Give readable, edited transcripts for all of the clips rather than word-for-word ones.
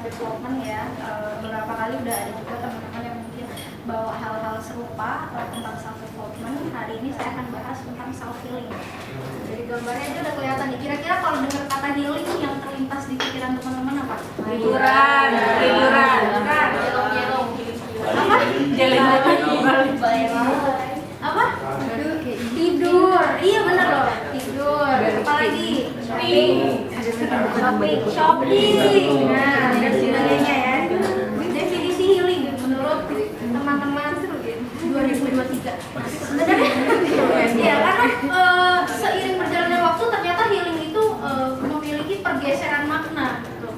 development ya. Beberapa kali udah ada juga teman-teman yang mungkin bawa hal-hal serupa tentang self development. Hari ini saya akan bahas tentang self healing. Jadi gambarnya aja udah kelihatan nih. Kira-kira kalau dengar kata healing yang terlintas di pikiran teman-teman apa? Liburan. Jelong-jelong. Apa? Apa? Tidur. Iya benar loh. Tidur. Apalagi? Shopping. Nah, dan sebagainya ya. Definisi healing menurut teman-teman 2023. Sebenarnya ya karena seiring berjalannya waktu ternyata healing itu memiliki pergeseran makna gitu.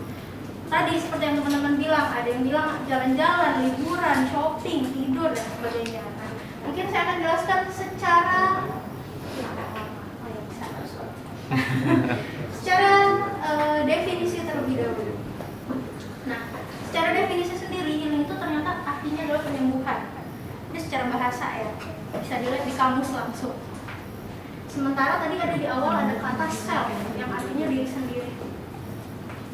Tadi seperti yang teman-teman bilang, ada yang bilang jalan-jalan, liburan, shopping, tidur dan sebagainya. Nah, mungkin saya akan jelaskan secara definisi terlebih dahulu. Nah, secara definisi sendiri healing itu ternyata artinya adalah penyembuhan. Ini secara bahasa ya, bisa dilihat di kamus langsung. Sementara tadi ada di awal ada kata self yang artinya diri sendiri.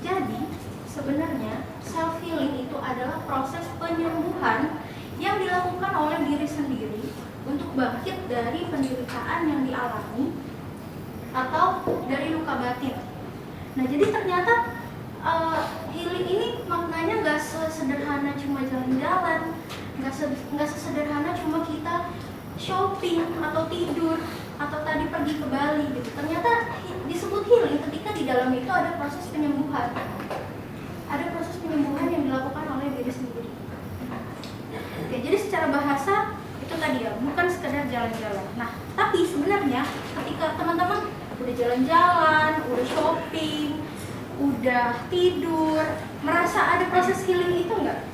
Jadi sebenarnya self healing itu adalah proses penyembuhan yang dilakukan oleh diri sendiri untuk bangkit dari penderitaan yang dialami atau dari luka batin. Nah, jadi ternyata healing ini maknanya nggak sesederhana cuma jalan-jalan, nggak sesederhana cuma kita shopping atau tidur atau tadi pergi ke Bali gitu. Ternyata disebut healing ketika di dalam itu ada proses penyembuhan, ada proses penyembuhan yang dilakukan oleh diri sendiri. Oke, jadi secara bahasa itu tadi ya, bukan sekedar jalan-jalan. Nah, tapi sebenarnya ketika teman-teman udah jalan-jalan, udah shopping, udah tidur, merasa ada proses healing itu enggak?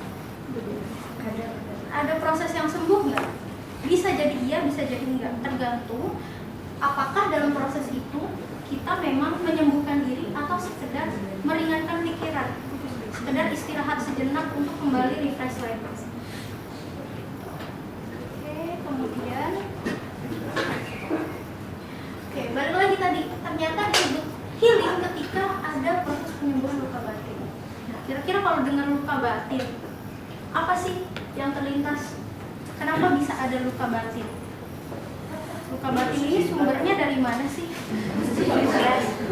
Ada proses yang sembuh enggak? Bisa jadi iya, bisa jadi enggak, tergantung apakah dalam proses itu kita memang menyembuhkan diri atau sekedar meringankan pikiran, sekedar istirahat sejenak untuk kembali refresh lagi. Kemudian balik lagi tadi, ternyata disebut healing ketika ada proses penyembuhan luka batin. Nah, kira-kira kalau dengar luka batin, apa sih yang terlintas? Kenapa bisa ada luka batin? Luka batin ini sumbernya dari mana sih?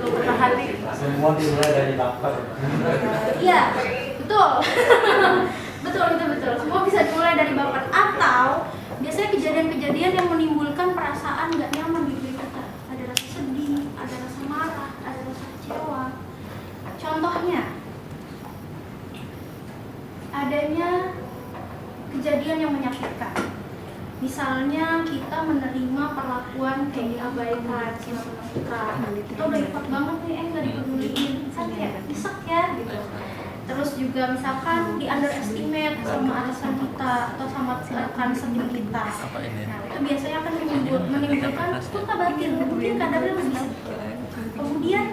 Luka hati. Semua dimulai dari baper. Iya, betul. betul. Semua bisa dimulai dari baper atau biasanya kejadian-kejadian yang menimbulkan perasaan nggak nyaman di diri kita. Ada rasa sedih, ada rasa marah, ada rasa kecewa. Contohnya, adanya kejadian yang menyakitkan. Misalnya kita menerima perlakuan kayak diabaikan sama teman kita. Kita udah effort banget nih, nggak dipeduliin, kan kayak nyesek ya gitu. Terus juga misalkan di underestimate sama alasan kita atau sama tindakan sedih kita. Nah, itu biasanya akan menimbulkan luka batin, mungkin kadarnya lebih sedikit. Kemudian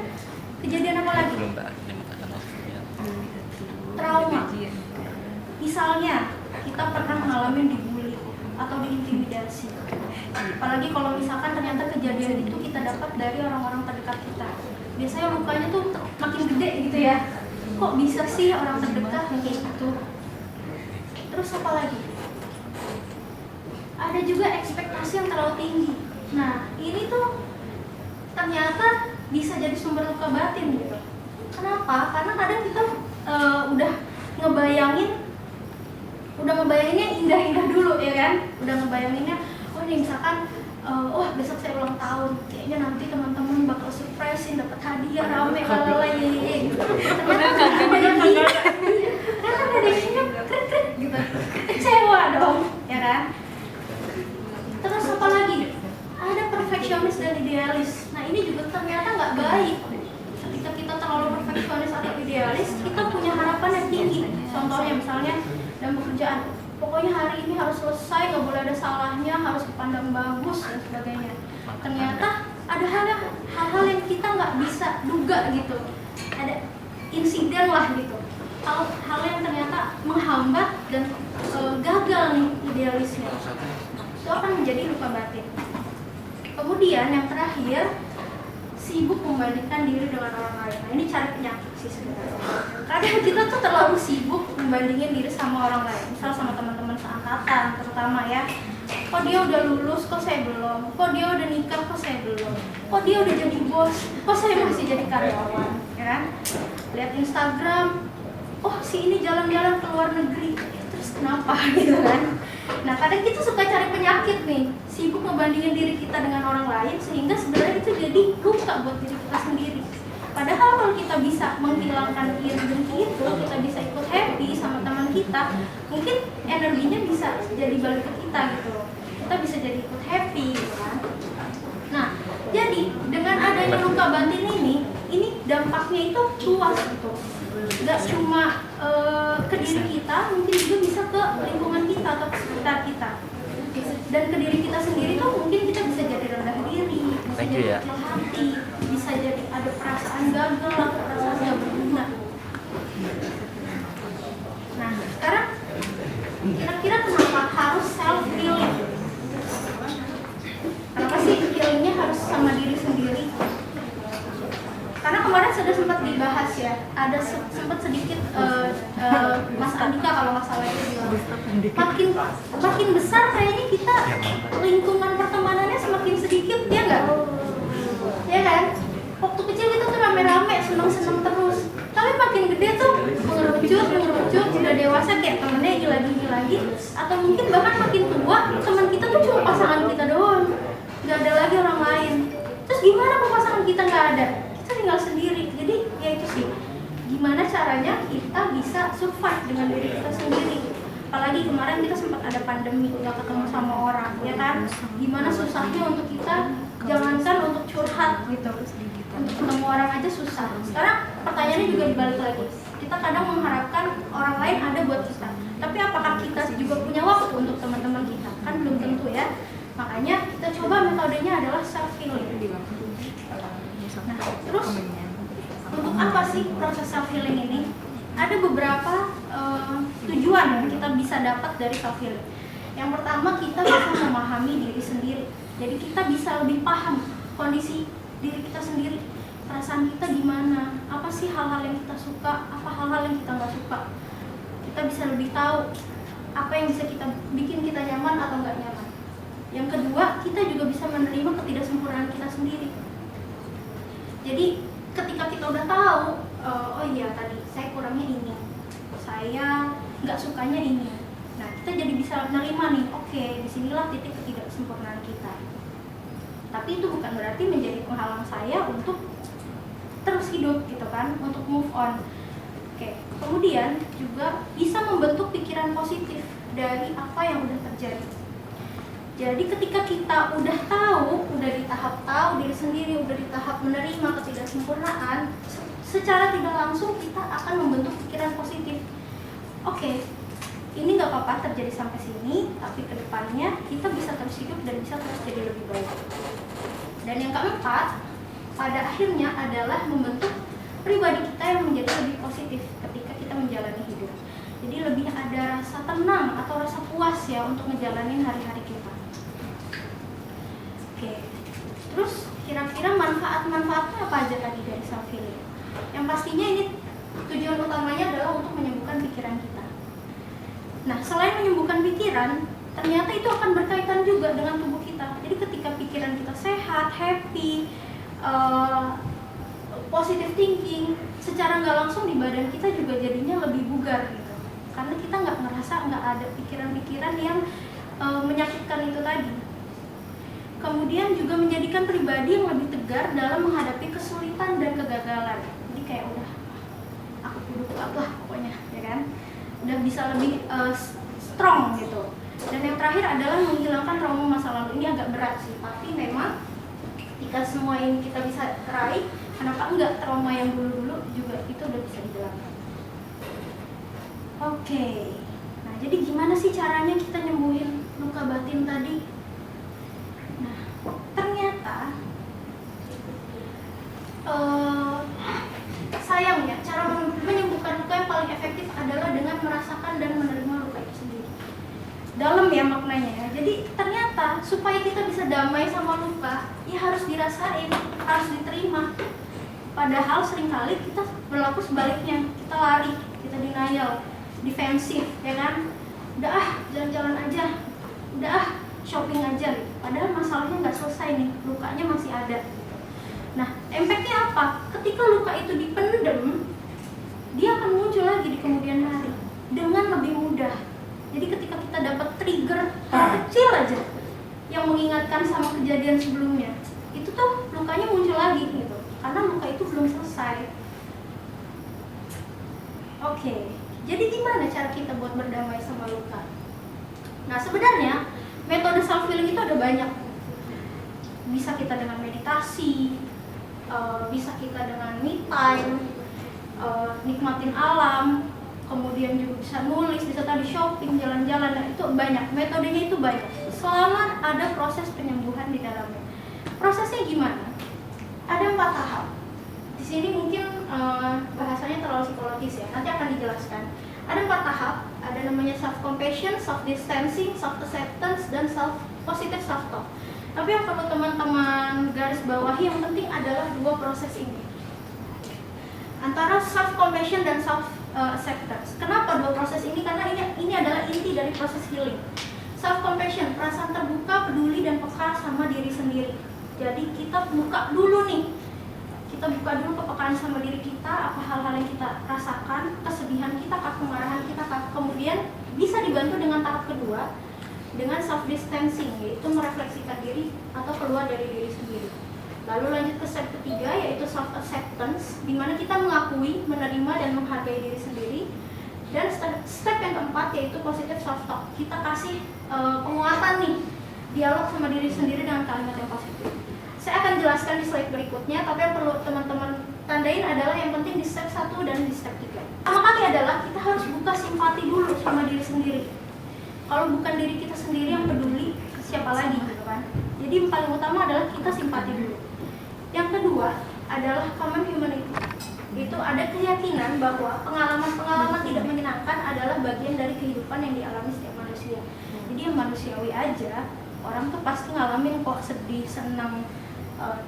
kejadian apa lagi? Trauma. Misalnya kita pernah mengalami dibully atau diintimidasi. Apalagi kalau misalkan ternyata kejadian itu kita dapat dari orang-orang terdekat kita. Biasanya lukanya tuh makin gede gitu ya. Kok bisa sih orang terdekat yang kayak gitu? Terus apa lagi? Ada juga ekspektasi yang terlalu tinggi. Nah, ini tuh ternyata bisa jadi sumber luka batin gitu. Kenapa? Karena kadang kita udah ngebayanginnya indah-indah dulu ya kan? Udah ngebayanginnya, oh ini misalkan besok saya ulang tahun, kayaknya nanti teman-teman bakal surprisein, dapat hadiah rame lalai. Ternyata ada yang krik gitu, kecewa dong, ya kan? Terus apa lagi? Ada perfeksionis dan idealis. Nah ini juga ternyata nggak baik. Ketika kita terlalu perfeksionis atau idealis, kita punya harapan yang tinggi. Contohnya misalnya dalam pekerjaan, pokoknya hari ini harus selesai, nggak boleh ada salahnya, harus dipandang bagus dan sebagainya. Ternyata ada hal-hal yang kita nggak bisa duga gitu, ada insiden lah gitu, hal yang ternyata menghambat dan gagal nih idealisnya. Itu akan menjadi luka batin. Kemudian yang terakhir, sibuk membandingkan diri dengan orang lain. Nah ini cari penyakit sih sebenarnya. Kadang kita tuh terlalu terlalu sibuk membandingin diri sama orang lain, misal sama teman-teman seangkatan terutama ya. Kok dia udah lulus, kok saya belum? Kok dia udah nikah, kok saya belum? Kok dia udah jadi bos, kok saya masih jadi karyawan? Ya kan? Lihat Instagram, oh si ini jalan-jalan ke luar negeri, terus kenapa gitu kan? Nah kadang kita suka cari penyakit nih, sibuk ngebandingin diri kita dengan orang lain, sehingga sebenarnya itu jadi luka buat diri kita sendiri. Padahal kalau kita bisa menghilangkan iri dengki itu, kita bisa ikut happy sama teman kita, mungkin energinya bisa jadi balik ke kita gitu. Kita bisa jadi ikut happy gitu kan. Nah, jadi dengan adanya luka batin ini dampaknya itu luas gitu. Gak cuma ke diri kita, mungkin juga bisa ke lingkungan kita atau ke sekitar kita. Dan ke diri kita sendiri tuh mungkin kita bisa jadi rendah diri, bisa jadi kecil hati, bisa jadi ada perasaan gagal atau perasaan gak berguna. Nah, sekarang kira-kira kenapa harus self healing? Kenapa sih healingnya harus sama diri sendiri? Karena kemarin sudah sempat dibahas ya, ada sempat sedikit Mas Andika kalau nggak salah itu bilang makin besar kayaknya kita lingkungan pertemanannya semakin sedikit, ya nggak? Ya kan? Waktu kecil kita tuh rame-rame, seneng-seneng terus. Tapi makin gede tuh mengerucut, udah dewasa kayak temennya ini lagi, atau mungkin bahkan makin tua teman kita tuh cuma pasangan kita doang, nggak ada lagi orang lain. Terus gimana kalau pasangan kita nggak ada? Kita tinggal sendiri. Jadi ya itu sih, gimana caranya kita bisa survive dengan diri kita sendiri. Apalagi kemarin kita sempat ada pandemi, nggak ketemu sama orang, ya kan? Gimana susahnya untuk kita, jangankan untuk curhat gitu, untuk ketemu orang aja susah. Sekarang pertanyaannya juga dibalik lagi, kita kadang mengharapkan orang lain ada buat kita, tapi apakah kita juga punya waktu untuk teman-teman kita? Kan belum tentu ya. Makanya kita coba metodenya adalah self healing. Nah, terus untuk apa sih proses self healing ini? Ada beberapa tujuan yang kita bisa dapat dari self healing. Yang pertama, kita bisa memahami diri sendiri. Jadi kita bisa lebih paham kondisi diri kita sendiri, perasaan kita gimana, apa sih hal-hal yang kita suka, apa hal-hal yang kita nggak suka. Kita bisa lebih tahu apa yang bisa kita bikin kita nyaman atau nggak nyaman. Yang kedua, kita juga bisa menerima ketidaksempurnaan kita sendiri. Jadi ketika kita udah tahu, oh iya tadi saya kurangnya ini, saya nggak sukanya ini. Nah, kita jadi bisa menerima nih, oke, disinilah titik ketidaksempurnaan kita. Tapi itu bukan berarti menjadi penghalang saya untuk terus hidup gitu kan, untuk move on. Oke, kemudian juga bisa membentuk pikiran positif dari apa yang udah terjadi. Jadi ketika kita udah tahu, udah di tahap tahu diri sendiri, udah di tahap menerima ketidaksempurnaan, secara tidak langsung kita akan membentuk pikiran positif. Oke, ini nggak apa-apa terjadi sampai sini, tapi kedepannya kita bisa terus hidup dan bisa terus jadi lebih baik. Dan yang keempat, pada akhirnya adalah membentuk pribadi kita yang menjadi lebih positif ketika kita menjalani hidup. Jadi lebih ada rasa tenang atau rasa puas ya untuk ngejalanin hari-hari kita. Oke, terus kira-kira manfaat-manfaatnya apa aja tadi dari self healing? Yang pastinya ini tujuan utamanya adalah untuk menyembuhkan pikiran kita. Nah, selain menyembuhkan pikiran, ternyata itu akan berkaitan juga dengan tubuh kita. Jadi ketika pikiran kita sehat, happy, positive thinking, secara nggak langsung di badan kita juga jadinya lebih bugar gitu. Karena kita nggak ngerasa nggak ada pikiran-pikiran yang menyakitkan itu tadi. Kemudian juga menjadikan pribadi yang lebih tegar dalam menghadapi kesulitan dan kegagalan. Jadi kayak udah, aku kudu kuat lah pokoknya, ya kan? Udah bisa lebih strong gitu. Dan yang terakhir adalah menghilangkan trauma masa lalu. Ini agak berat sih, tapi memang jika semua ini kita bisa raih, kenapa enggak trauma yang dulu-dulu juga itu udah bisa dihilangkan. Oke. Nah, jadi gimana sih caranya kita nyembuhin luka batin tadi? Nah, ternyata sayangnya cara menyembuhkan luka yang paling efektif adalah dengan merasakan dan menerima luka itu sendiri. Dalam ya maknanya ya. Jadi ternyata supaya kita bisa damai sama luka, ya harus dirasain, harus diterima. Padahal seringkali kita berlaku sebaliknya, kita lari, kita denial, defensif, ya kan? Udah ah, jalan-jalan aja, udah ah, shopping aja gitu. Padahal masalahnya nggak selesai nih, lukanya masih ada. Nah, impactnya apa? Ketika luka itu dipendem, dia akan muncul lagi di kemudian hari dengan lebih mudah. Jadi ketika kita dapat trigger kecil aja yang mengingatkan sama kejadian sebelumnya, itu tuh lukanya muncul lagi gitu, karena luka itu belum selesai. Oke, jadi gimana cara kita buat berdamai sama luka? Nah, sebenarnya metode self healing itu ada banyak. Bisa kita dengan meditasi, bisa kita dengan me time, nikmatin alam, kemudian juga bisa nulis, bisa tadi shopping, jalan-jalan, nah itu banyak, metodenya itu banyak. Selama ada proses penyembuhan di dalamnya. Prosesnya gimana? Ada 4 tahap. Di sini mungkin bahasanya terlalu psikologis ya, nanti akan dijelaskan. Ada 4 tahap, ada namanya self compassion, self distancing, self acceptance, dan positive self talk. Tapi yang perlu teman-teman garis bawahi yang penting adalah 2 proses ini, antara self compassion dan self acceptance. Kenapa 2 proses ini? Karena ini adalah inti dari proses healing. Self compassion, perasaan terbuka, peduli, dan peka sama diri sendiri. Jadi kita buka dulu nih, kita buka dulu kepekaan sama diri kita, apa hal-hal yang kita rasakan, kesedihan kita, kemarahan kita. Kemudian bisa dibantu dengan tahap kedua, dengan self distancing, yaitu merefleksikan diri atau keluar dari diri sendiri. Lalu lanjut ke step ketiga, yaitu self acceptance, di mana kita mengakui, menerima, dan menghargai diri sendiri. Dan step yang keempat yaitu positive self talk. Kita kasih penguatan nih, dialog sama diri sendiri dengan kalimat yang positif. Saya akan jelaskan di slide berikutnya, tapi yang perlu teman-teman tandain adalah yang penting di step 1 dan di step 3. Pertama kali adalah kita harus buka simpati dulu sama diri sendiri. Kalau bukan diri kita sendiri yang peduli, siapa lagi gitu kan? Jadi yang paling utama adalah kita simpati dulu. Yang kedua adalah common humanity. Itu ada keyakinan bahwa pengalaman-pengalaman tidak menyenangkan adalah bagian dari kehidupan yang dialami setiap manusia. Jadi yang manusiawi aja, orang tuh pasti ngalamin kok sedih, senang,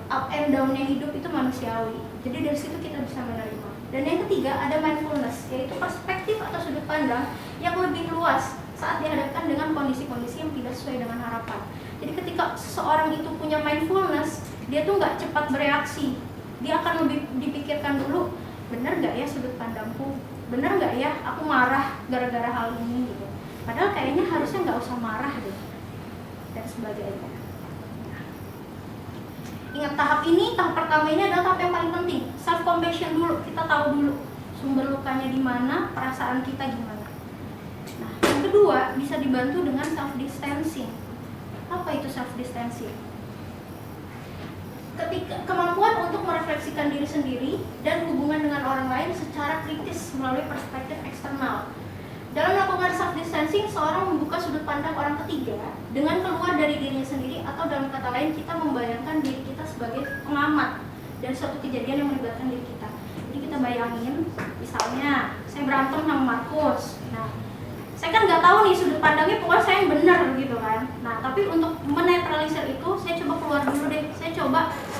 up and down-nya hidup itu manusiawi. Jadi dari situ kita bisa menerima. Dan yang ketiga ada mindfulness, yaitu perspektif atau sudut pandang yang lebih luas saat dihadapkan dengan kondisi-kondisi yang tidak sesuai dengan harapan. Jadi ketika seseorang itu punya mindfulness, dia tuh nggak cepat bereaksi. Dia akan lebih dipikirkan dulu, benar nggak ya sudut pandangku? Benar nggak ya aku marah gara-gara hal ini gitu. Padahal kayaknya harusnya nggak usah marah deh, dan sebagainya. Ingat tahap pertama ini adalah tahap yang paling penting, self compassion dulu. Kita tahu dulu sumber lukanya di mana, perasaan kita gimana. Nah, yang kedua bisa dibantu dengan self distancing. Apa itu self distancing? Ketika kemampuan untuk merefleksikan diri sendiri dan hubungan dengan orang lain secara kritis melalui perspektif eksternal. Dalam melakukan self distancing, seorang membuka sudut pandang orang ketiga dengan keluar dari dirinya sendiri, atau dalam kata lain kita membayangkan diri kita sebagai pengamat dan suatu kejadian yang melibatkan diri kita. Jadi kita bayangin, misalnya saya berantem sama Markus. Nah, saya kan nggak tahu nih sudut pandangnya, pokoknya saya yang benar gitu kan. Nah, tapi untuk menetralisir itu, saya coba keluar dulu deh.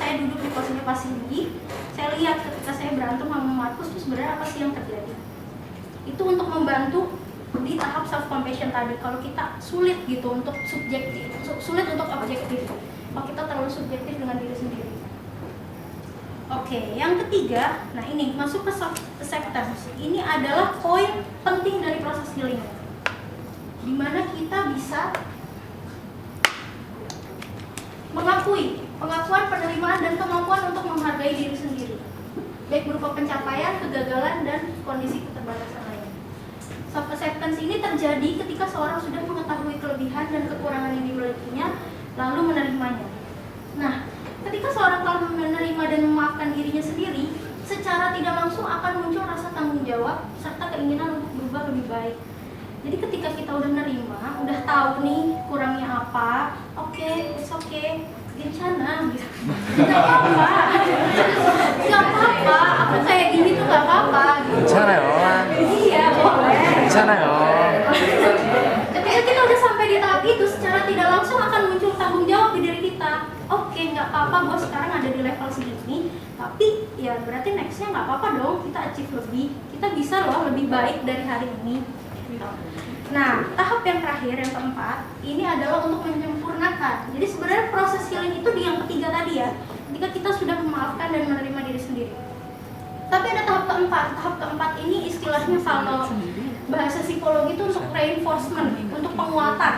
Saya duduk di posisi Pak Cindy. Saya lihat ketika saya berantem sama Markus itu sebenarnya apa sih yang terjadi. Itu untuk membantu di tahap self compassion tadi. Kalau kita sulit gitu untuk subjektif, sulit untuk objektif, kalau kita terlalu subjektif dengan diri sendiri. Oke, yang ketiga, nah ini masuk ke self acceptance. Ini adalah poin penting dari proses healing, dimana kita bisa mengakui pengakuan, penerimaan, dan kemampuan untuk menghargai diri sendiri, baik berupa pencapaian, kegagalan, dan kondisi keterbatasan lainnya. Self acceptance ini terjadi ketika seorang sudah mengetahui kelebihan dan kekurangan yang dimilikinya, lalu menerimanya. Nah, ketika seorang telah menerima dan memaafkan dirinya sendiri, secara tidak langsung akan muncul rasa tanggung jawab serta keinginan untuk berubah lebih baik. Jadi ketika kita udah nerima, udah tahu nih kurangnya apa, it's okay, bencana gitu. Gak apa-apa, aku kayak gini tuh gak apa-apa gitu. 괜찮아요. Iya, boleh. 괜찮아요. Ketika kita udah sampai di tahap itu, secara tidak langsung akan muncul tanggung jawab di diri kita. Oke, nggak apa-apa, gue sekarang ada di level segini, Tapi ya berarti nextnya nggak apa-apa dong, kita achieve lebih, kita bisa loh lebih baik dari hari ini gitu. Nah, tahap yang terakhir, yang keempat, ini adalah untuk menyempurnakan. Jadi sebenarnya proses healing itu di yang ketiga tadi ya, ketika kita sudah memaafkan dan menerima diri sendiri. Tapi ada tahap keempat. Tahap keempat ini istilahnya kalau bahasa psikologi itu untuk reinforcement, untuk penguatan.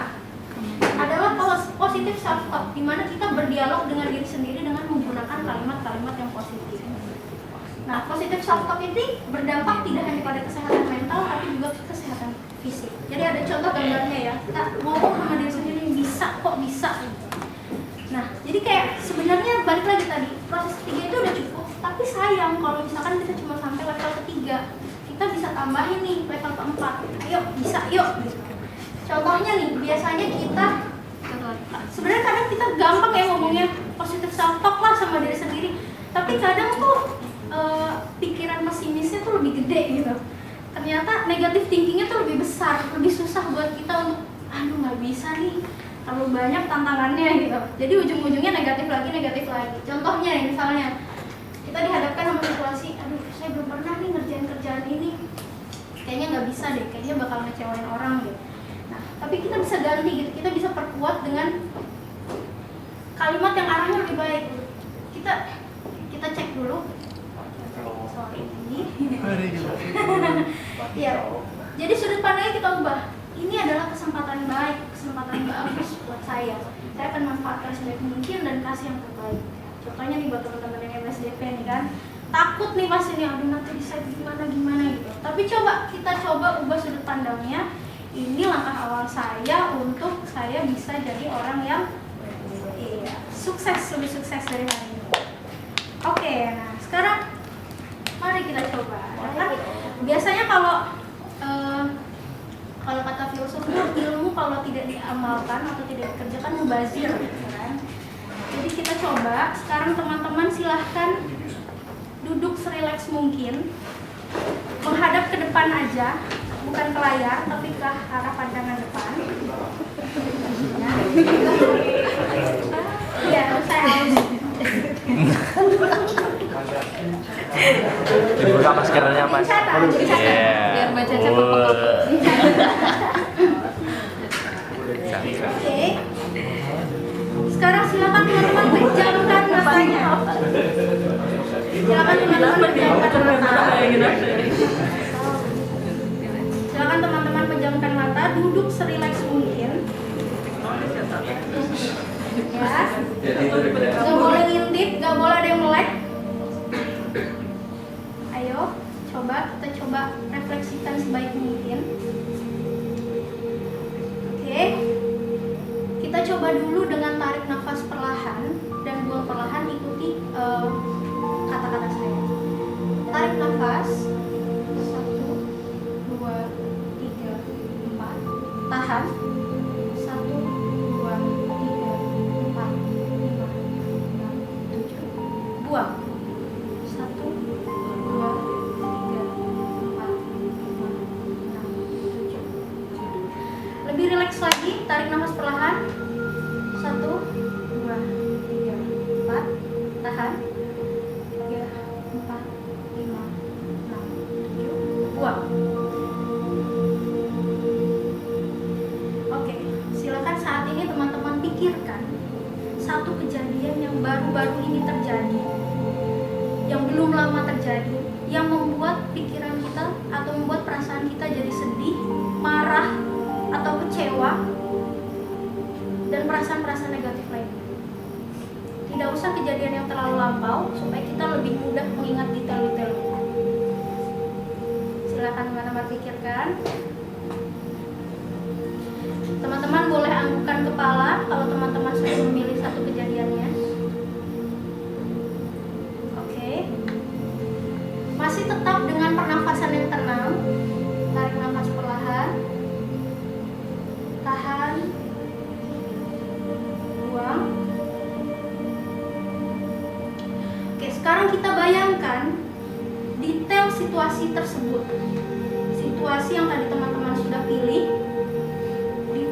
Adalah positive self-talk, di mana kita berdialog dengan diri sendiri dengan menggunakan kalimat-kalimat yang positif. Nah, positive self-talk ini berdampak tidak hanya pada kesehatan mental, tapi juga kesehatan fisik. Jadi ada contoh gambarnya ya, kita ngomong sama diri sendiri, bisa kok, bisa. Nah, jadi kayak sebenarnya balik lagi tadi, proses ketiga itu udah cukup, tapi sayang kalau misalkan kita cuma sampai level ketiga, kita bisa tambahin nih level keempat. Ayo, bisa, yuk. Contohnya nih, biasanya kita sebenarnya kadang kita gampang ya ngomongnya positive self-talk lah sama diri sendiri, tapi kadang tuh pikiran pesimisnya tuh lebih gede gitu. Ternyata negative thinkingnya tuh lebih besar, lebih susah buat kita untuk aduh nggak bisa nih, terlalu banyak tantangannya gitu. Jadi ujung-ujungnya negatif lagi. Contohnya nih, misalnya kita dihadapkan sama situasi, aduh saya belum pernah nih ngerjain kerjaan ini, kayaknya nggak bisa deh, kayaknya bakal ngecewain orang gitu. Nah, tapi kita bisa ganti gitu, kita bisa perkuat dengan kalimat yang arahnya lebih baik. Kita cek dulu. Sorry. Ya. Jadi sudut pandangnya kita ubah. Ini adalah kesempatan bagus buat saya. Saya akan manfaatkan sebaik mungkin dan kasih yang terbaik. Contohnya nih buat teman-teman yang MSDP nih kan, takut nih pasti nih, aduh nanti bisa gimana gitu. Tapi kita coba ubah sudut pandangnya. Ini langkah awal saya untuk saya bisa jadi orang yang lebih sukses dari hari ini. Oke, nah sekarang mari kita coba. Kan biasanya kalau kata filsuf ilmu kalau tidak diamalkan atau tidak dikerjakan mubazir, kan? Jadi kita coba. Sekarang teman-teman silahkan duduk serileks mungkin, menghadap ke depan aja, bukan ke layar, tapi ke arah pandangan depan. Ya, saya harus. Dibuka maskernya Mas. Biar baca cepet. Oke. Sekarang silakan teman-teman pejamkan matanya. Silakan teman-teman pejamkan mata, duduk serileks mungkin. Ya. Gak boleh ngintip, gak boleh ada yang melek. Ayo, kita coba refleksikan sebaik mungkin. Oke. Kita coba dulu dengan tarik nafas perlahan dan buang perlahan, ikuti kata-kata saya. Tarik nafas 1, 2, 3, 4. Tahan 1, 2, 3, 4, 5, 6, 7. Buang 1, 2, 3, 4, 5, 6, 7. Lebih rileks lagi, tarik nafas perlahan 1, 2, 3, 4. Tahan 3, 4, 5, 6, 7. Buang. Oke, silakan saat ini teman-teman pikirkan satu kejadian yang baru-baru ini terjadi, yang belum lama terjadi, yang membuat pikiran kita atau membuat perasaan kita jadi sedih, marah, atau kecewa, dan perasaan-perasaan negatif lainnya. Tidak usah kejadian yang terlalu lampau, supaya kita lebih mudah mengingat detail-detail. Silakan teman-teman pikirkan. Teman-teman boleh anggukkan kepala kalau teman-teman sudah memilih satu kejadiannya. Oke. Masih tetap dengan pernafasan yang tenang. Tarik nafas perlahan. Tahan. Buang. Oke, sekarang kita bayangkan detail situasi tersebut. Situasi yang tadi teman-teman sudah pilih.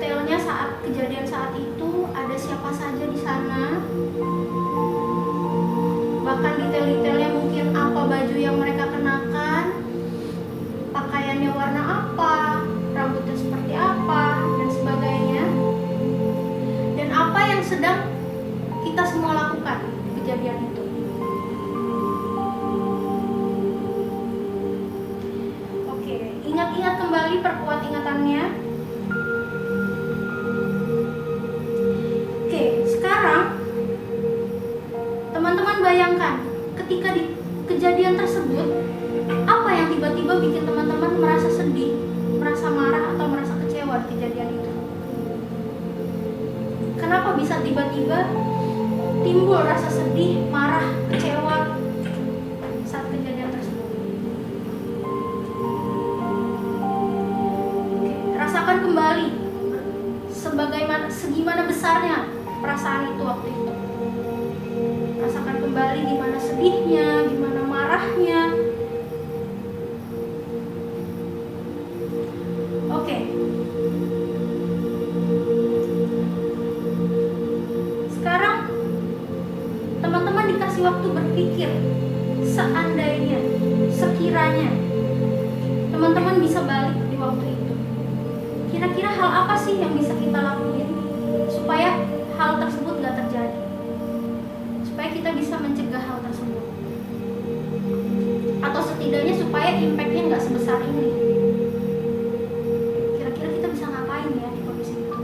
Detailnya saat kejadian saat itu, ada siapa saja di sana. Bahkan detail-detailnya apa baju yang mereka kenakan, pakaiannya warna apa, rambutnya seperti apa, dan sebagainya. Dan apa yang sedang kita semua lakukan di kejadian itu. Oke, ingat-ingat kembali, perkuat ingatannya. Oke, sekarang teman-teman bayangkan ketika di kejadian tersebut, apa yang tiba-tiba bikin teman-teman merasa sedih, merasa marah, atau merasa kecewa di kejadian itu? Kenapa bisa tiba-tiba timbul rasa sedih, marah, kecewa saat kejadian tersebut? Oke, rasakan kembali segimana besarnya perasaan itu waktu itu. Rasakan kembali gimana sedihnya, gimana marahnya. Oke. Sekarang teman-teman dikasih waktu berpikir, seandainya, sekiranya teman-teman bisa balik di waktu itu. Kira-kira hal apa sih yang bisa kita lakuin supaya hal tersebut gak terjadi? Supaya kita bisa mencegah hal tersebut. Atau setidaknya supaya impact-nya gak sebesar ini. Kira-kira kita bisa ngapain ya di kondisi itu?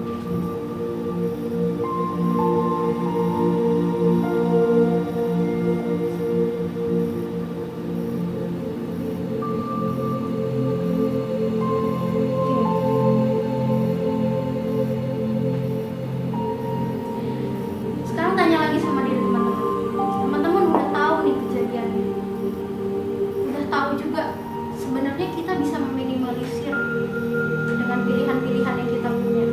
Sekarang tanya lagi sama diri teman-teman. Teman-teman udah tahu nih kejadiannya. Udah tahu juga sebenarnya kita bisa meminimalisir dengan pilihan-pilihan yang kita punya.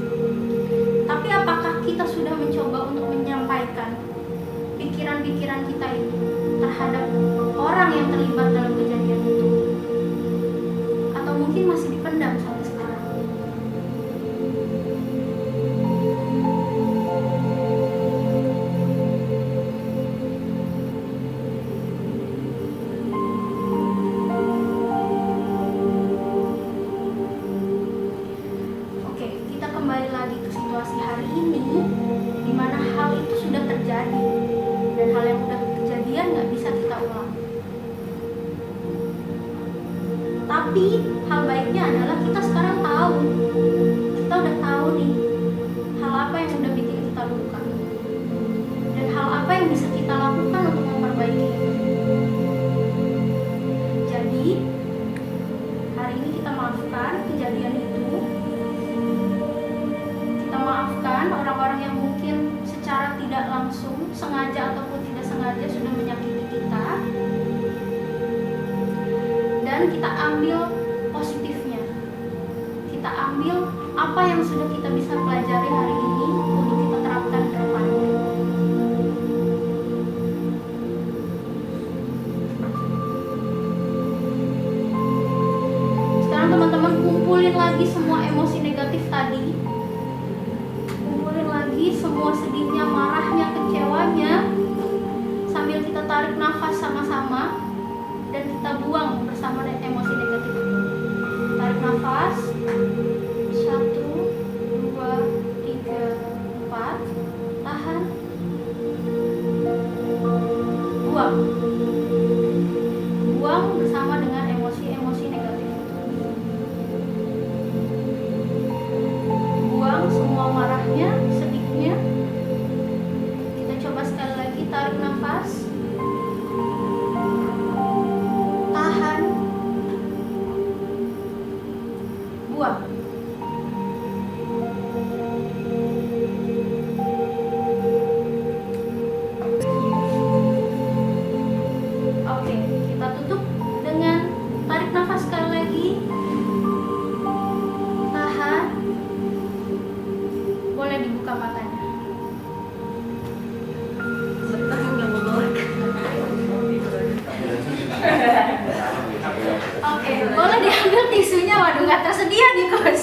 Tapi apakah kita sudah mencoba untuk menyampaikan pikiran-pikiran kita itu terhadap orang yang terlibat dalam kejadian itu? Atau mungkin masih dipendam sampai sekarang? Oke, kita kembali lagi ke situasi hari ini, di mana hal itu sudah terjadi dan hal yang sudah kejadian nggak bisa kita ulang. Tapi hal baiknya adalah kita sekarang tahu, kita udah tahu nih hal apa yang udah bikin kita luka dan hal apa yang bisa kita lakukan untuk memperbaiki itu. Jadi hari ini kita maafkan kejadian itu. Kita maafkan orang-orang yang mungkin secara tidak langsung, sengaja ataupun tidak sengaja sudah menyakiti kita. Dan kita ambil positifnya. Kita ambil apa yang sudah kita bisa pelajari hari ini untuk kita terapkan ke depannya. Sekarang teman-teman kumpulin lagi semua emosi negatif tadi. Kumpulin lagi semua sedihnya, marahnya, kecewanya. Sambil kita tarik nafas sama-sama dan kita buang bersama emosi negatif itu. Tarik nafas. 1, 2, 3, 4. Tahan. Buang. Buang bersama dengan emosi-emosi negatif itu. Buang semua marahnya, sedihnya. Kita coba sekali lagi, tarik nafas. Tahan. Buang. Oke, kita tutup dengan tarik nafas sekali lagi. Tahan. Boleh dibuka matanya. Oke, boleh diambil tisunya. Waduh, nggak tersedia nih, Coach.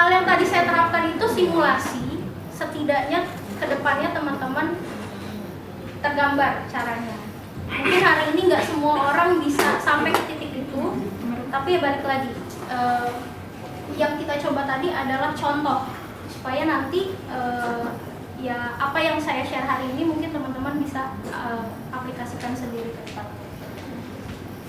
hal yang tadi saya terapkan itu simulasi, setidaknya kedepannya teman-teman tergambar caranya. Mungkin hari ini nggak semua orang bisa sampai ke titik itu, tapi ya balik lagi, yang kita coba tadi adalah contoh supaya nanti ya apa yang saya share hari ini mungkin teman-teman bisa aplikasikan sendiri ke depan.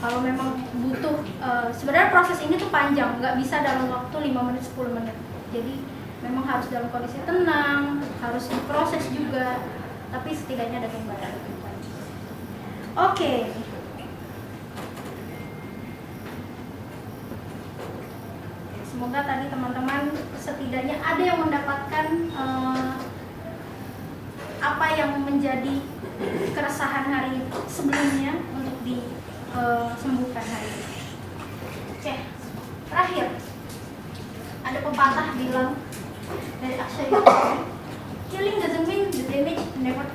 Kalau memang butuh, sebenarnya proses ini tuh panjang, nggak bisa dalam waktu 5 menit 10 menit. Jadi memang harus dalam kondisi tenang, harus diproses juga, tapi setidaknya ada gambaran. Oke. Semoga tadi teman-teman setidaknya ada yang mendapatkan apa yang menjadi keresahan hari sebelumnya untuk disembuhkan hari ini. Oke, terakhir ada pepatah bilang dari Akshay, healing doesn't mean the damage never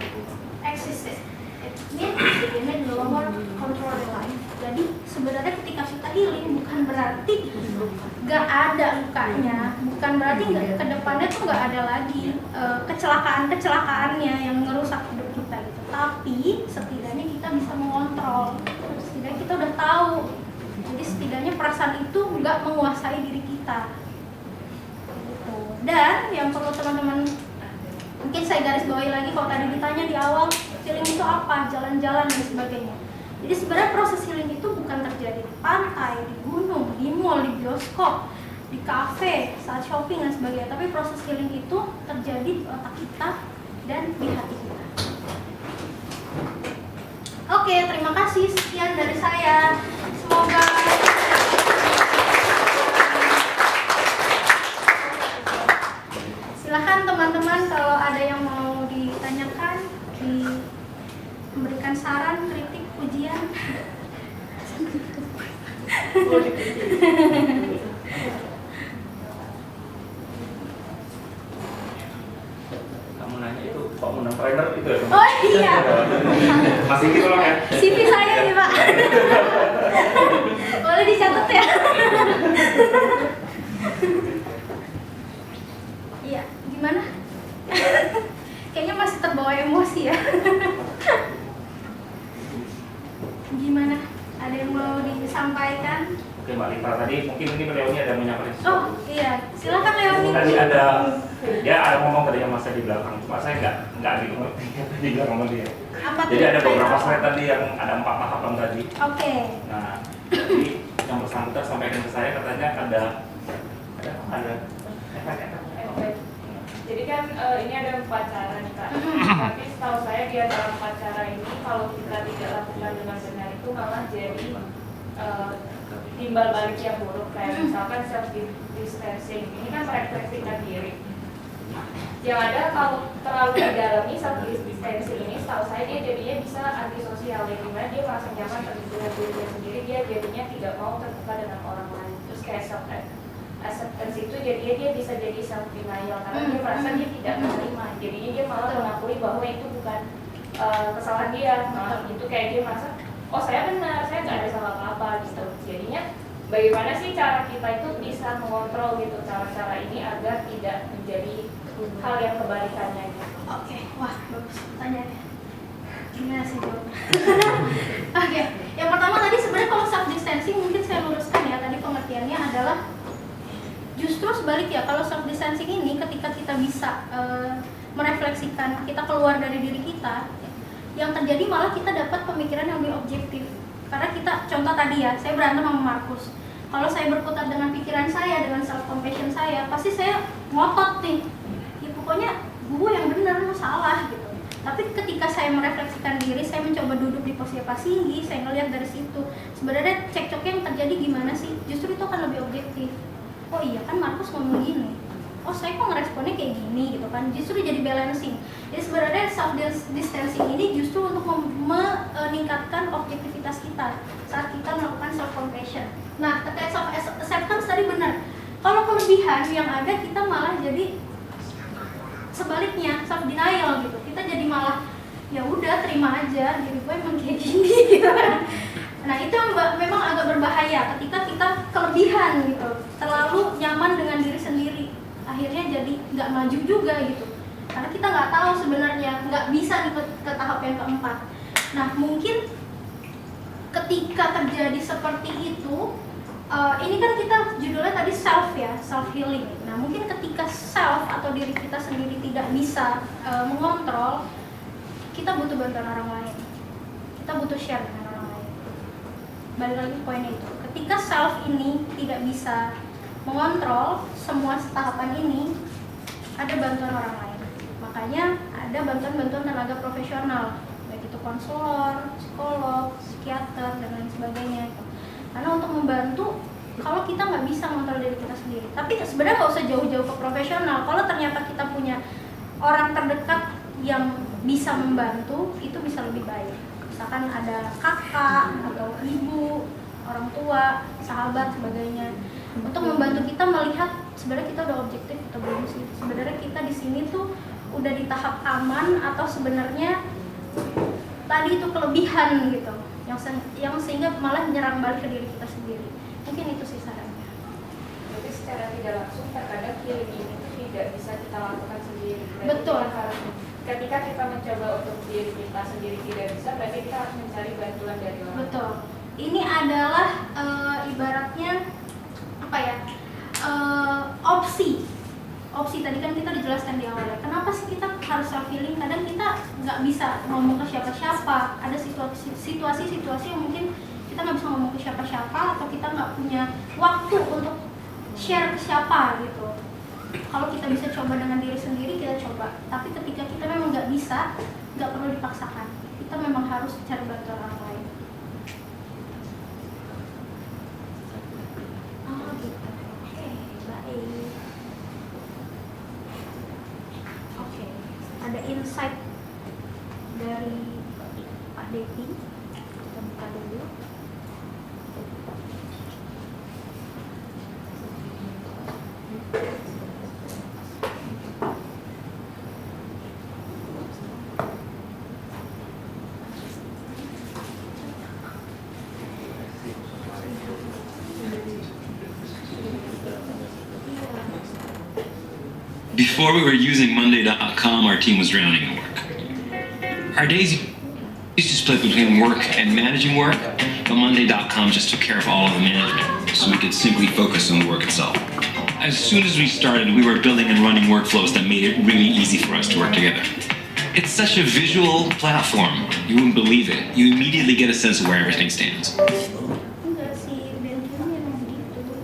existed. It means the damage no longer control the life. Jadi sebenarnya ketika kita healing bukan berarti gak ada lukanya, bukan berarti ke depannya tuh gak ada lagi kecelakaan-kecelakaannya yang ngerusak hidup kita gitu. Tapi setidaknya kita bisa mengontrol, setidaknya kita udah tahu. Jadi setidaknya perasaan itu gak menguasai diri kita. Gitu. Dan yang perlu teman-teman, mungkin saya garis bawahi lagi, kalau tadi ditanya di awal healing itu apa, jalan-jalan dan sebagainya. Jadi sebenarnya proses healing itu bukan terjadi di pantai, di gunung, di mall, di bioskop, di kafe, saat shopping dan sebagainya. Tapi proses healing itu terjadi di otak kita dan di hati kita. Oke, terima kasih. Sekian dari saya. Semoga silakan teman-teman kalau ada yang mau ditanyakan, memberikan saran, kritik, pujian. Kamu nanya itu bangunan trainer itu ya? Oh iya. Masih gitu loh ya? CV saya nih Pak. Boleh dicatat ya. Iya, gimana? Kayaknya masih terbawa emosi ya. Gimana? Ada yang mau disampaikan? Oke Mbak Lita, tadi mungkin ini Leoni ada menyampaikan sesuatu. Oh iya, silakan Leoni. Tadi ada, dia ada ngomong tadi sama saya di belakang, cuma saya nggak ngerti di belakang sama dia. Apa Jadi tuh? ada beberapa slide tadi yang ada 4 tahapan tadi. Oke. Nah, jadi yang bersangkutan sampaikan ke saya katanya ada. Jadi kan ini ada 4 cara nih Kak. Tapi setahu saya di antara 4 cara ini kalau kita tidak lakukan dengan benar itu malah jadi timbal balik yang buruk. Kayak misalkan self distancing, ini kan merefleksikan diri. Yang ada kalau terlalu didalami self distancing ini, setahu saya dia jadinya bisa antisosial, di mana dia merasa nyaman dengan dirinya sendiri, dia jadinya tidak mau terbuka dengan orang lain. Terus kayak self acceptance itu jadinya dia bisa jadi self denial karena dia merasa dia tidak menerima, jadinya dia malah mengakui bahwa itu bukan kesalahan dia, malah itu kayak dia merasa oh saya benar, saya nggak ada salah apa-apa gitu. Jadinya bagaimana sih cara kita itu bisa mengontrol gitu cara-cara ini agar tidak menjadi hal yang kebalikannya gitu. Oke, wah bagus pertanyaannya. Gimana sih jawabnya? Oke, yang pertama tadi sebenarnya kalau self distancing mungkin saya luruskan ya, tadi pengertiannya adalah justru sebaliknya. Kalau self distancing ini ketika kita bisa merefleksikan, kita keluar dari diri kita, yang terjadi malah kita dapat pemikiran yang lebih objektif. Karena kita, contoh tadi ya, saya berantem sama Markus. Kalau saya berkutat dengan pikiran saya, dengan self compassion saya, pasti saya ngotot nih. Ya pokoknya gue yang benar, lu salah gitu. Tapi ketika saya merefleksikan diri, saya mencoba duduk di posisi tinggi, saya ngelihat dari situ. Sebenarnya cekcoknya yang terjadi gimana sih? Justru itu akan lebih objektif. Oh iya kan Markus ngomong gini. Oh saya kok ngeresponnya kayak gini gitu kan, justru jadi balancing. Jadi sebenarnya self distancing ini justru untuk meningkatkan objektivitas kita saat kita melakukan self compassion. Nah terkait self acceptance tadi benar, kalau kelebihan yang ada kita malah jadi sebaliknya self denial gitu. Kita jadi malah ya udah terima aja diri gue emang kayak gini gitu kan. Nah itu memang agak berbahaya ketika kita kelebihan gitu, terlalu nyaman dengan diri sendiri. nggak maju juga gitu, karena kita nggak tahu sebenarnya, nggak bisa nih ke tahap yang keempat. Nah mungkin ketika terjadi seperti itu, ini kan kita judulnya tadi self ya, self healing. Nah mungkin ketika self atau diri kita sendiri tidak bisa mengontrol, kita butuh bantuan orang lain, kita butuh share dengan orang lain. Balik lagi poinnya itu, ketika self ini tidak bisa mengontrol semua tahapan ini, ada bantuan orang lain. Makanya ada bantuan-bantuan tenaga profesional, baik itu konselor, psikolog, psikiater, dan lain sebagainya. Karena untuk membantu kalau kita nggak bisa mengontrol diri kita sendiri. Tapi sebenarnya nggak usah jauh-jauh ke profesional. Kalau ternyata kita punya orang terdekat yang bisa membantu, itu bisa lebih baik. Misalkan ada kakak atau ibu, orang tua, sahabat, sebagainya, untuk membantu kita melihat sebenarnya kita udah objektif atau belum sih. Sebenarnya kita di sini tuh udah di tahap aman atau sebenarnya tadi itu kelebihan gitu, yang sehingga malah menyerang balik ke diri kita sendiri. Mungkin itu sih sarannya. Jadi secara tidak langsung terkadang healing ini tuh tidak bisa kita lakukan sendiri. Berarti Betul. kita harus, ketika kita mencoba untuk diri kita sendiri tidak bisa, berarti kita harus mencari bantuan dari orang. Betul. Ini adalah ibaratnya apa ya? Opsi tadi kan kita dijelaskan di awal. Kenapa sih kita harus self healing? Kadang kita nggak bisa ngomong ke siapa-siapa. Ada situasi-situasi yang mungkin kita nggak bisa ngomong ke siapa-siapa, atau kita nggak punya waktu untuk share ke siapa gitu. Kalau kita bisa coba dengan diri sendiri, kita coba. Tapi ketika kita memang nggak bisa, nggak perlu dipaksakan. Kita memang harus cari bantuan orang lain. Oh gitu. Oke, baik. Oke, ada insight dari Pak Devi. Kita buka dulu. Before we were using Monday.com, our team was drowning in work. Our days used to split between work and managing work, but Monday.com just took care of all of the management, so we could simply focus on the work itself. As soon as we started, we were building and running workflows that made it really easy for us to work together. It's such a visual platform, you wouldn't believe it. You immediately get a sense of where everything stands. Enggak sih, Bentley memang begitu.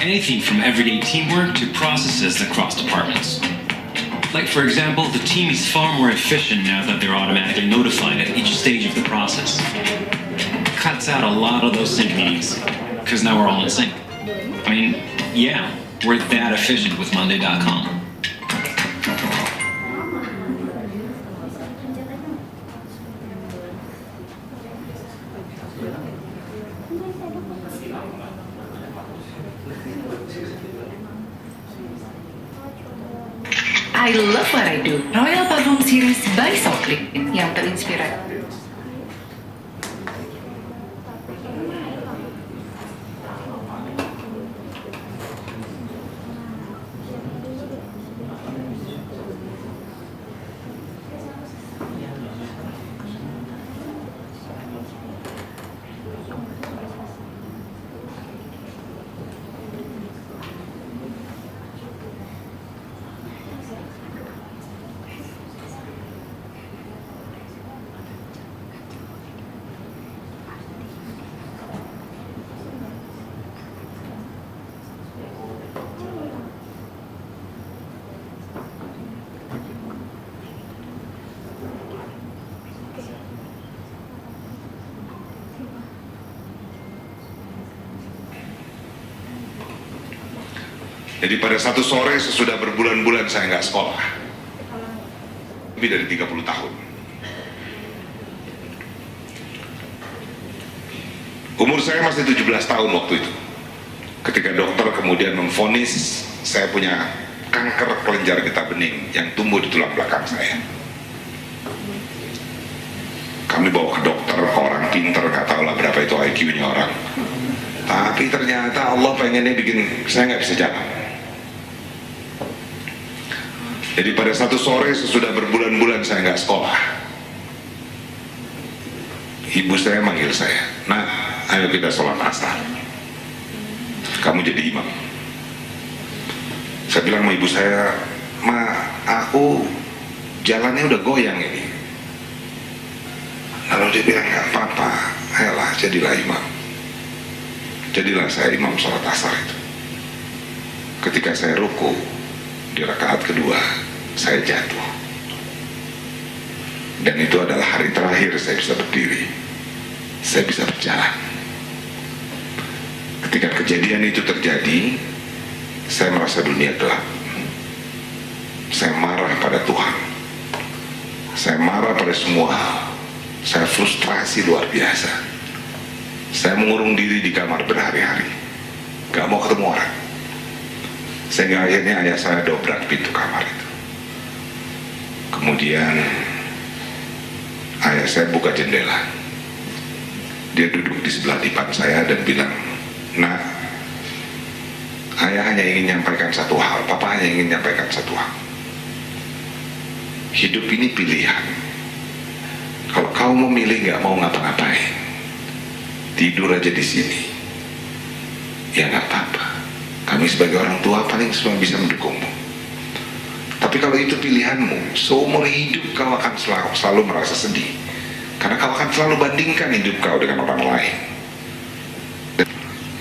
Anything from everyday teamwork to processes that cross departments. Like, for example, the team is far more efficient now that they're automatically notified at each stage of the process. Cuts out a lot of those sync meetings, because now we're all in sync. I mean, yeah, we're that efficient with Monday.com. I love what I do. Royal Parfum Series by Soclick yang terinspirasi. Jadi pada satu sore sesudah berbulan-bulan saya nggak sekolah, lebih dari 30 tahun. Umur saya masih 17 tahun waktu itu, ketika dokter kemudian memvonis saya punya kanker kelenjar getah bening yang tumbuh di tulang belakang saya. Kami bawa ke dokter, ke orang pinter, nggak tahu lah berapa itu IQ-nya orang. Tapi ternyata Allah pengennya bikin saya nggak bisa jalan. Jadi pada satu sore sesudah berbulan-bulan saya nggak sekolah, ibu saya manggil saya, "Nak, ayo kita sholat asar. Kamu jadi imam." Saya bilang sama ibu saya, "Ma, aku jalannya udah goyang ini." Lalu dia bilang, "Nggak apa-apa, ayolah jadilah imam." Jadilah saya imam sholat asar itu. Ketika saya ruku di rakaat kedua, saya jatuh. Dan itu adalah hari terakhir saya bisa berdiri, saya bisa berjalan. Ketika kejadian itu terjadi, saya merasa dunia gelap. Saya marah pada Tuhan, saya marah pada semua hal, saya frustrasi luar biasa. Saya mengurung diri di kamar berhari-hari, gak mau ketemu orang. Sehingga akhirnya ayah saya dobrak pintu kamar itu. Kemudian ayah saya buka jendela. Dia duduk di sebelah depan saya dan bilang, "Nah, ayah hanya ingin menyampaikan satu hal, papa hanya ingin menyampaikan satu hal. Hidup ini pilihan. Kalau kau mau milih gak mau ngapa-ngapain, tidur aja di sini, ya nggak apa-apa. Kami sebagai orang tua paling cuma bisa mendukungmu. Tapi kalau itu pilihanmu, seumur hidup kau akan selalu merasa sedih, karena kau akan selalu bandingkan hidup kau dengan orang lain."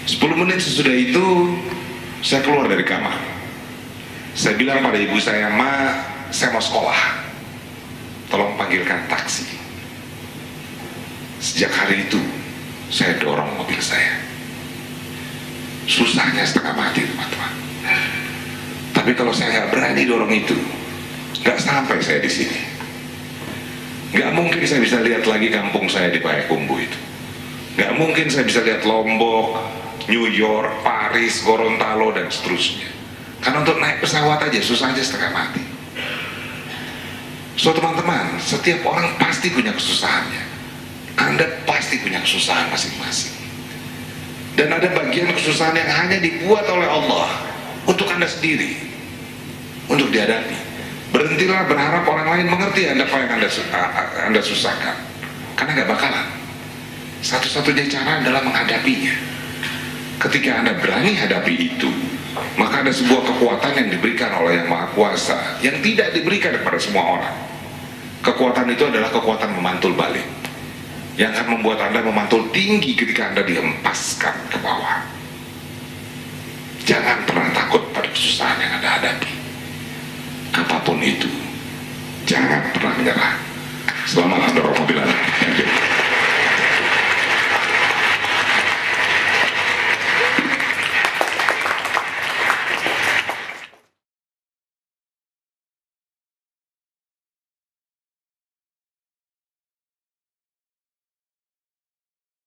10 menit sesudah itu, saya keluar dari kamar. Saya bilang pada ibu saya, "Ma, saya mau sekolah. Tolong panggilkan taksi." Sejak hari itu, saya dorong mobil saya. Susahnya setengah mati, teman-teman. Tapi kalau saya nggak berani dorong itu, nggak sampai saya di sini. Nggak mungkin saya bisa lihat lagi kampung saya di Payakumbuh itu. Nggak mungkin saya bisa lihat Lombok, New York, Paris, Gorontalo, dan seterusnya. Karena untuk naik pesawat aja susah aja setengah mati. So teman-teman, setiap orang pasti punya kesusahannya. Anda pasti punya kesusahan masing-masing. Dan ada bagian kesusahan yang hanya dibuat oleh Allah untuk Anda sendiri, untuk dihadapi. Berhentilah berharap orang lain mengerti apa yang Anda susahkan, karena nggak bakalan. Satu-satunya cara adalah menghadapinya. Ketika Anda berani hadapi itu, maka ada sebuah kekuatan yang diberikan oleh Yang Maha Kuasa yang tidak diberikan kepada semua orang. Kekuatan itu adalah kekuatan memantul balik, yang akan membuat Anda memantul tinggi ketika Anda dihempaskan ke bawah. Jangan pernah takut pada kesusahan yang Anda hadapi. Apapun itu, jangan pernah menyerah. Selamat berjaya.